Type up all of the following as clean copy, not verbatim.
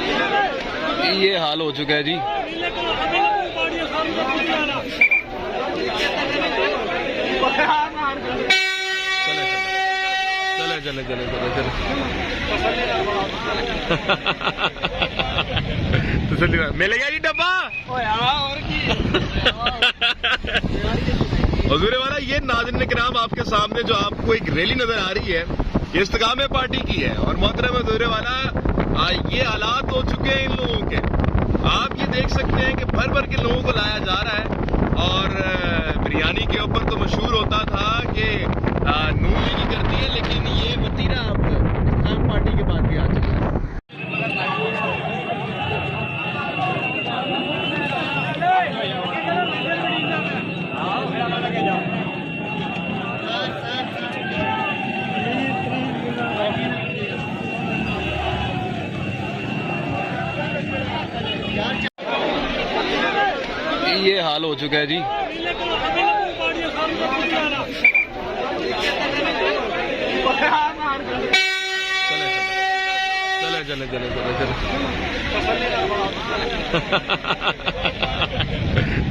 ये हाल हो चुका है जी। चले चले चले चले चले तसल्ली मिलेगा जी डब्बा। हुजूर वाला ये नाज़रीन किराम आपके सामने जो आपको एक रैली नजर आ रही है ये इस्तेकाम पार्टी की है। और मोहतरम हुजूर वाला ये हालात हो चुके हैं इन लोगों के। आप ये देख सकते हैं कि भर भर के लोगों को लाया जा रहा है। और बिरयानी के ऊपर तो मशहूर होता था कि नून लीग करती है, लेकिन ये वतीरा अब इस्तेकाम पार्टी के बाद भी आ चुका है। ये हाल हो चुका है जी। चले चले चले चले चले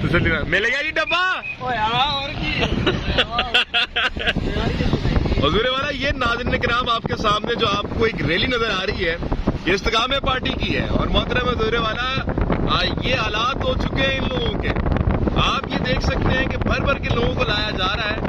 तसल्ली मिलेगा जी डब्बा। हुजूर वाला ये नाज़रीन किराम आपके सामने जो आपको एक रैली नजर आ रही है ये इस्तेकाम पार्टी की है। और मोहतरम हुजूर वाला ये हालात हो चुके हैं इन लोगों के। आप ये देख सकते हैं कि भर भर के लोगों को लाया जा रहा है।